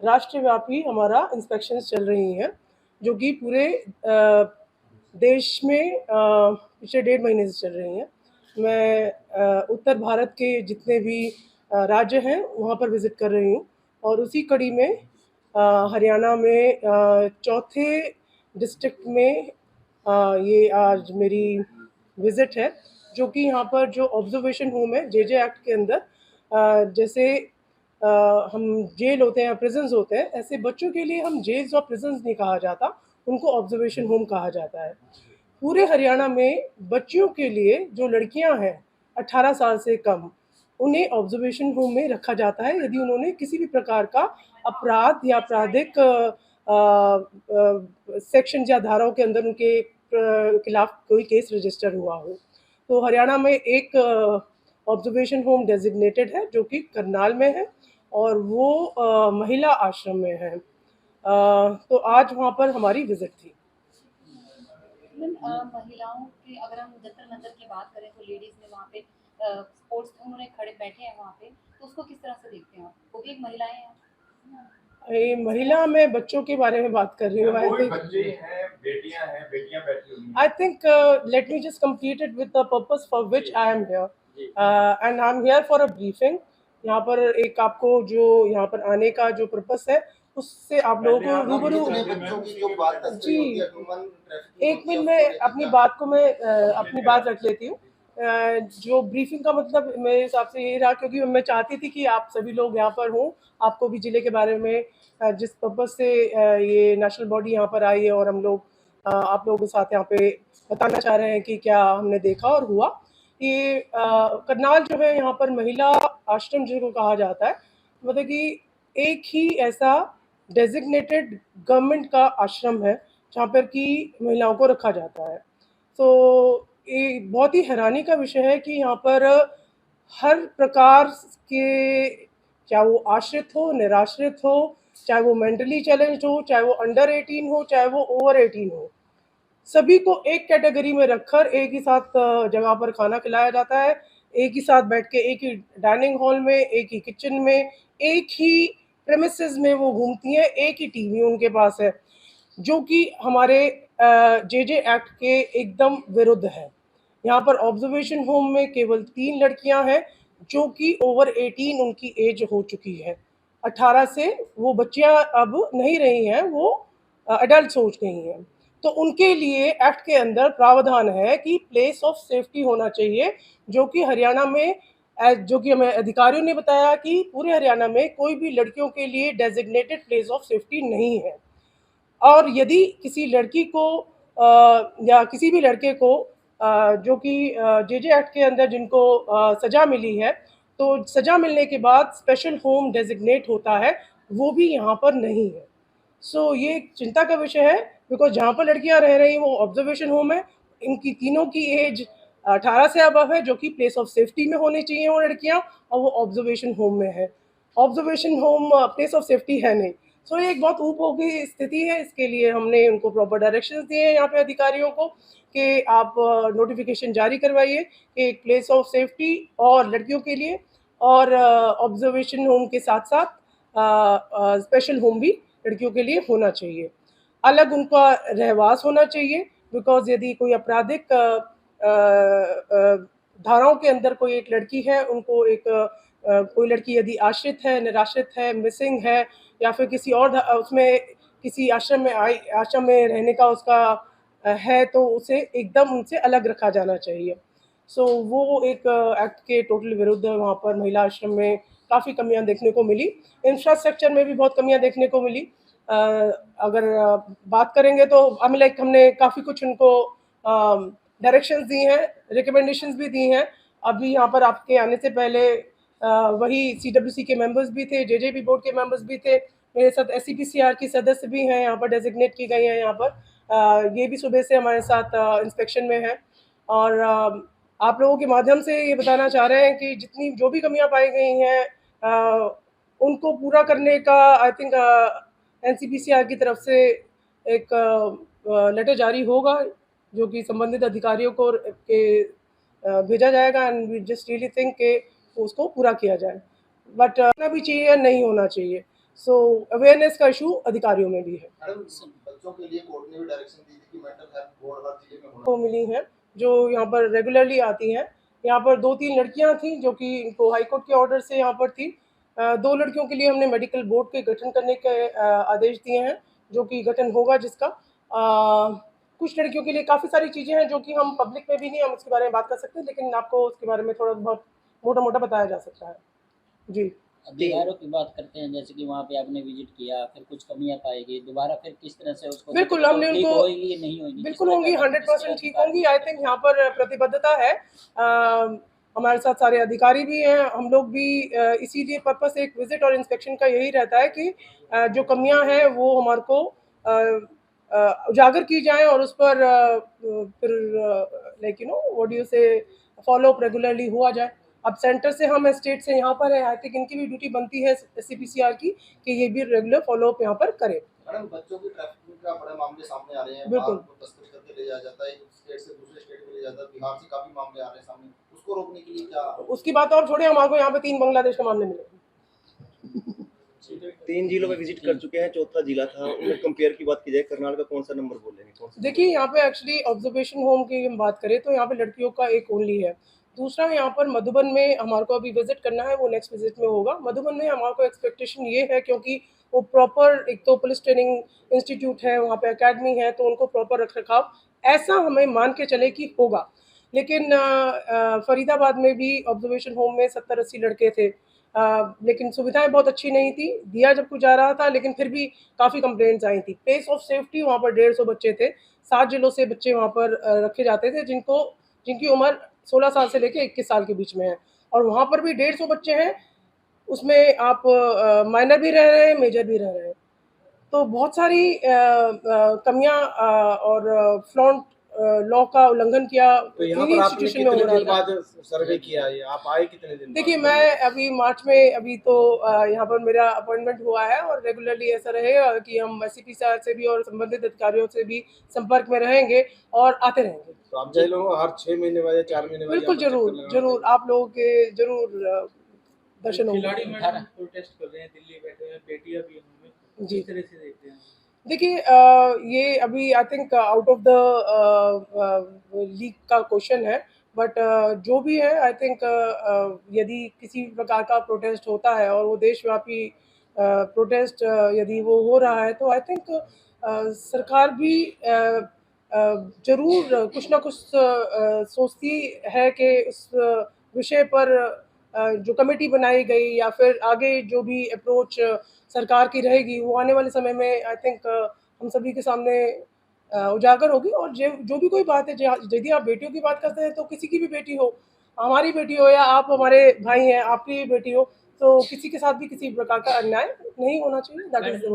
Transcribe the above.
राष्ट्रव्यापी हमारा इंस्पेक्शंस चल रही हैं, जो कि पूरे देश में पिछले 1.5 महीने से चल रही हैं। मैं उत्तर भारत के जितने भी राज्य हैं वहाँ पर विज़िट कर रही हूँ और उसी कड़ी में हरियाणा में चौथे डिस्ट्रिक्ट में ये आज मेरी विज़िट है, जो कि यहाँ पर जो ऑब्जर्वेशन होम है जे एक्ट के अंदर जैसे हम जेल होते हैं, प्रिजन्स होते हैं, ऐसे बच्चों के लिए हम जेल्स और प्रिजन्स नहीं कहा जाता, उनको ऑब्जर्वेशन होम कहा जाता है। पूरे हरियाणा में बच्चियों के लिए जो लड़कियां हैं 18 साल से कम, उन्हें ऑब्जर्वेशन होम में रखा जाता है यदि उन्होंने किसी भी प्रकार का अपराध या आपराधिक सेक्शन या धाराओं के अंदर उनके खिलाफ कोई केस रजिस्टर हुआ हो। तो हरियाणा में एक ऑब्जर्वेशन होम डेजिग्नेटेड है जो कि करनाल में है और वो महिला आश्रम में है। तो आज वहाँ पर हमारी विजिट थी। महिलाओं की अगर हम जंतर मंतर की बात करें तो लेडीज ने वहाँ पे स्पोर्ट्स उन्होंने खड़े बैठे हैं वहाँ पे, तो उसको किस तरह से देखते हैं आप? वो भी एक महिलाएं हैं। महिला में बच्चों के बारे में बात कर रही हूँ। I think let me just complete it with the purpose for which I am here, and I'm here for a briefing. यहाँ पर एक आपको जो यहाँ पर आने का जो पर्पस है उससे आप लोगों को रूबरू जी, एक मिनट में अपनी बात को मैं अपनी बात रख लेती हूँ। जो ब्रीफिंग का मतलब मेरे हिसाब से यही रहा, क्योंकि मैं चाहती थी कि आप सभी लोग यहाँ पर हों, आपको भी ज़िले के बारे में जिस पर्पस से ये नेशनल बॉडी यहाँ पर आई है और हम लोग आप लोगों के साथ यहाँ पे बताना चाह रहे हैं कि क्या हमने देखा और हुआ। ये करनाल जो है यहाँ पर महिला आश्रम जिनको कहा जाता है, मतलब कि एक ही ऐसा डेजिग्नेटेड गवर्नमेंट का आश्रम है जहाँ पर कि महिलाओं को रखा जाता है। तो ये बहुत ही हैरानी का विषय है कि यहाँ पर हर प्रकार के, चाहे वो आश्रित हो, निराश्रित हो, चाहे वो मेंटली चैलेंज्ड हो, चाहे वो अंडर 18 हो, चाहे वो ओवर 18 हो, सभी को एक कैटेगरी में रखकर एक ही साथ जगह पर खाना खिलाया जाता है। एक ही साथ बैठ के एक ही डाइनिंग हॉल में, एक ही किचन में, एक ही प्रेमिसेस में वो घूमती हैं, एक ही टीवी उनके पास है, जो कि हमारे जे एक्ट के एकदम विरुद्ध है। यहाँ पर ऑब्जर्वेशन होम में केवल 3 लड़कियां हैं जो कि ओवर 18 उनकी एज हो चुकी है। 18 से वो बच्चियां अब नहीं रही हैं, वो एडल्ट हो गई हैं। तो उनके लिए एक्ट के अंदर प्रावधान है कि प्लेस ऑफ सेफ्टी होना चाहिए, जो कि हरियाणा में जो कि हमें अधिकारियों ने बताया कि पूरे हरियाणा में कोई भी लड़कियों के लिए डेजिग्नेटेड प्लेस ऑफ सेफ्टी नहीं है। और यदि किसी लड़की को या किसी भी लड़के को जो कि जे एक्ट के अंदर जिनको सज़ा मिली है, तो सज़ा मिलने के बाद स्पेशल होम डेजिग्नेट होता है, वो भी यहाँ पर नहीं है। सो ये एक चिंता का विषय है, बिकॉज जहाँ पर लड़कियाँ रह रही हैं वो ऑब्जर्वेशन होम है। इनकी तीनों की एज 18 से अबव है, जो कि प्लेस ऑफ सेफ्टी में होनी चाहिए वो लड़कियाँ, और वो ऑब्जर्वेशन होम में है। Observation home place of safety है नहीं। सो ये एक बहुत ऊप हो गई स्थिति है। इसके लिए हमने उनको प्रॉपर डायरेक्शंस दिए हैं यहाँ पे अधिकारियों को कि आप नोटिफिकेशन जारी करवाइए कि एक प्लेस ऑफ सेफ्टी और लड़कियों के लिए और ऑब्जर्वेशन होम के साथ साथ स्पेशल होम भी लड़कियों के लिए होना चाहिए। अलग उनका रहवास होना चाहिए, बिकॉज यदि कोई आपराधिक धाराओं के अंदर कोई एक लड़की है, उनको एक कोई लड़की यदि आश्रित है, निराश्रित है, मिसिंग है, या फिर किसी और उसमें किसी आश्रम में रहने का उसका है, तो उसे एकदम उनसे अलग रखा जाना चाहिए। सो वो एक एक्ट के टोटल विरुद्ध है। वहाँ पर महिला आश्रम में काफ़ी कमियां देखने को मिली, इंफ्रास्ट्रक्चर में भी बहुत कमियां देखने को मिली। अगर बात करेंगे तो हमने काफ़ी कुछ उनको डायरेक्शंस दी हैं, रिकमेंडेशंस भी दी हैं। अभी यहाँ पर आपके आने से पहले वही CWC के मेंबर्स भी थे, JJB बोर्ड के मेंबर्स भी थे, मेरे साथ SCPCR की सदस्य भी हैं यहाँ पर डेजिग्नेट की गई हैं यहाँ पर। ये भी सुबह से हमारे साथ इंस्पेक्शन में है। और आप लोगों के माध्यम से ये बताना चाह रहे हैं कि जितनी जो भी कमियां पाई गई हैं उनको पूरा करने का आई थिंक NCPCR की तरफ से एक लेटर जारी होगा, जो कि संबंधित अधिकारियों को भेजा जाएगा। And we just really think कि उसको पूरा किया जाए, बट होना भी चाहिए या नहीं होना चाहिए। सो अवेयरनेस का इशू अधिकारियों में भी है। मैडम, बच्चों के लिए कोर्ट ने भी डायरेक्शन दी थी कि मेंटल हेल्थ बोर्ड हर जिले में होना को मिली हैं जो यहाँ पर रेगुलरली आती हैं। यहाँ पर 2-3 लड़कियाँ थीं जो कि इनको हाई कोर्ट के ऑर्डर से यहाँ पर थी। 2 लड़कियों के लिए हमने मेडिकल बोर्ड के गठन करने के आदेश दिए हैं, जो कि गठन होगा जिसका। कुछ लड़कियों के लिए काफ़ी सारी चीज़ें हैं जो कि हम पब्लिक में भी नहीं हम उसके बारे में बात कर सकते, लेकिन आपको उसके बारे में थोड़ा बहुत मोटा-मोटा बताया जा सकता है। जी। अधिकारियों की बात करते हैं, जैसे कि वहाँ पे आपने विजिट किया, फिर कुछ कमियाँ पाई गई, दोबारा फिर किस तरह से उसको बिल्कुल, हमने ठीक उनको होएगी या नहीं होएगी? बिल्कुल होंगी, 100% ठीक होंगी। आई थिंक यहाँ पर प्रतिबद्धता है। हमारे साथ सारे अधिकारी भी हैं, हम लोग भी इसीलिए पर्पस एक विजिट और इंस्पेक्शन का यही रहता है कि जो कमियां हैं वो हमारे को उजागर की जाएं और उस पर फिर लाइक व्हाट डू यू से फॉलो अप रेगुलरली हुआ जाए। अब सेंटर से हम स्टेट से यहाँ पर है, आई थिंक इनकी भी ड्यूटी बनती है SCPCR की कि ये भी रेगुलर फॉलो अप यहाँ पर करें। मैडम, बच्चों की ट्रैफिकिंग का बड़े मामले सामने आ रहे हैं। बिल्कुल। बाहर को तस्करी करके ले जाया जाता है, एक स्टेट से दूसरे स्टेट में ले जाता है। बिहार से काफी मामले आ रहे हैं सामने, उसको रोकने के लिए क्या? उसकी बात और छोड़िए, हमारे को यहाँ पे 3 बांग्लादेश के मामले मिले। 3 जिलों में विजिट कर चुके हैं, चौथा जिला था। उनमें कंपेयर की बात की जाए, कर्नाटक का कौन सा नंबर बोलेंगे? कौन सा? देखिए, यहाँ पे एक्चुअली ऑब्जर्वेशन होम की हम बात करें तो यहाँ पे लड़कियों का एक ओनली है। दूसरा, यहाँ पर मधुबन में हमारे को अभी विजिट करना है, वो नेक्स्ट विजिट में होगा। मधुबन में हमारे को एक्सपेक्टेशन ये है, क्योंकि वो प्रॉपर एक तो पुलिस ट्रेनिंग इंस्टीट्यूट है, वहाँ पे अकेडमी है, तो उनको प्रॉपर रख-रखाव ऐसा हमें मान के चले कि होगा। लेकिन फरीदाबाद में भी ऑब्जर्वेशन होम में 70-80 लड़के थे। लेकिन सुविधाएँ बहुत अच्छी नहीं थी, दिया जब कुछ जा रहा था, लेकिन फिर भी काफ़ी कंप्लेंट्स आई थी। प्लेस ऑफ सेफ्टी वहाँ पर 150 बच्चे थे, 7 जिलों से बच्चे वहाँ पर रखे जाते थे, जिनकी उम्र 16 साल से लेके 21 साल के बीच में है, और वहाँ पर भी 150 बच्चे हैं, उसमें आप माइनर भी रह रहे हैं, मेजर भी रह रहे हैं। तो बहुत सारी कमियाँ और फ्लॉन्ट लॉ का उल्लंघन किया तो यहाँ इन्हीं पर आपने इंस्टीट्यूशन में हो कितने रहा दिन था। बाद सर्वे किया है? आप आए कितने दिन देखिए, बाद? मैं अभी मार्च में अभी तो यहाँ पर मेरा अपॉइंटमेंट हुआ है, और रेगुलरली ऐसा रहेगा कि हम SCPCR से भी और संबंधित अधिकारियों से भी संपर्क में रहेंगे और आते रहेंगे। तो आप जेलों में हर 6 महीने बाद या 4 महीने बाद बिल्कुल, यहाँ पर ज़रूर, चक्कर लगाना ज़रूर, चाहिए। आप लोगों के ज़रूर दर्शन होंगे। खिलाड़ी मैडम प्रोटेस्ट कर रहे हैं, दिल्ली बैठे हुए हैं, बेटियां भी हमें जी। किस तरह से देखते हैं? देखिए, ये अभी I think out of the league का क्वेश्चन है, बट जो भी है, आई थिंक यदि किसी प्रकार का प्रोटेस्ट होता है और वो देशव्यापी प्रोटेस्ट यदि वो हो रहा है, तो आई थिंक सरकार भी ज़रूर कुछ ना कुछ सोचती है कि उस विषय पर जो कमेटी बनाई गई या फिर आगे जो भी अप्रोच सरकार की रहेगी, वो आने वाले समय में आई थिंक हम सभी के सामने उजागर होगी। और जो भी कोई बात है, यदि आप बेटियों की बात करते हैं, तो किसी की भी बेटी हो, हमारी बेटी हो या आप हमारे भाई हैं, आपकी भी बेटी हो, तो किसी के साथ भी किसी प्रकार का अन्याय नहीं होना चाहिए। That is the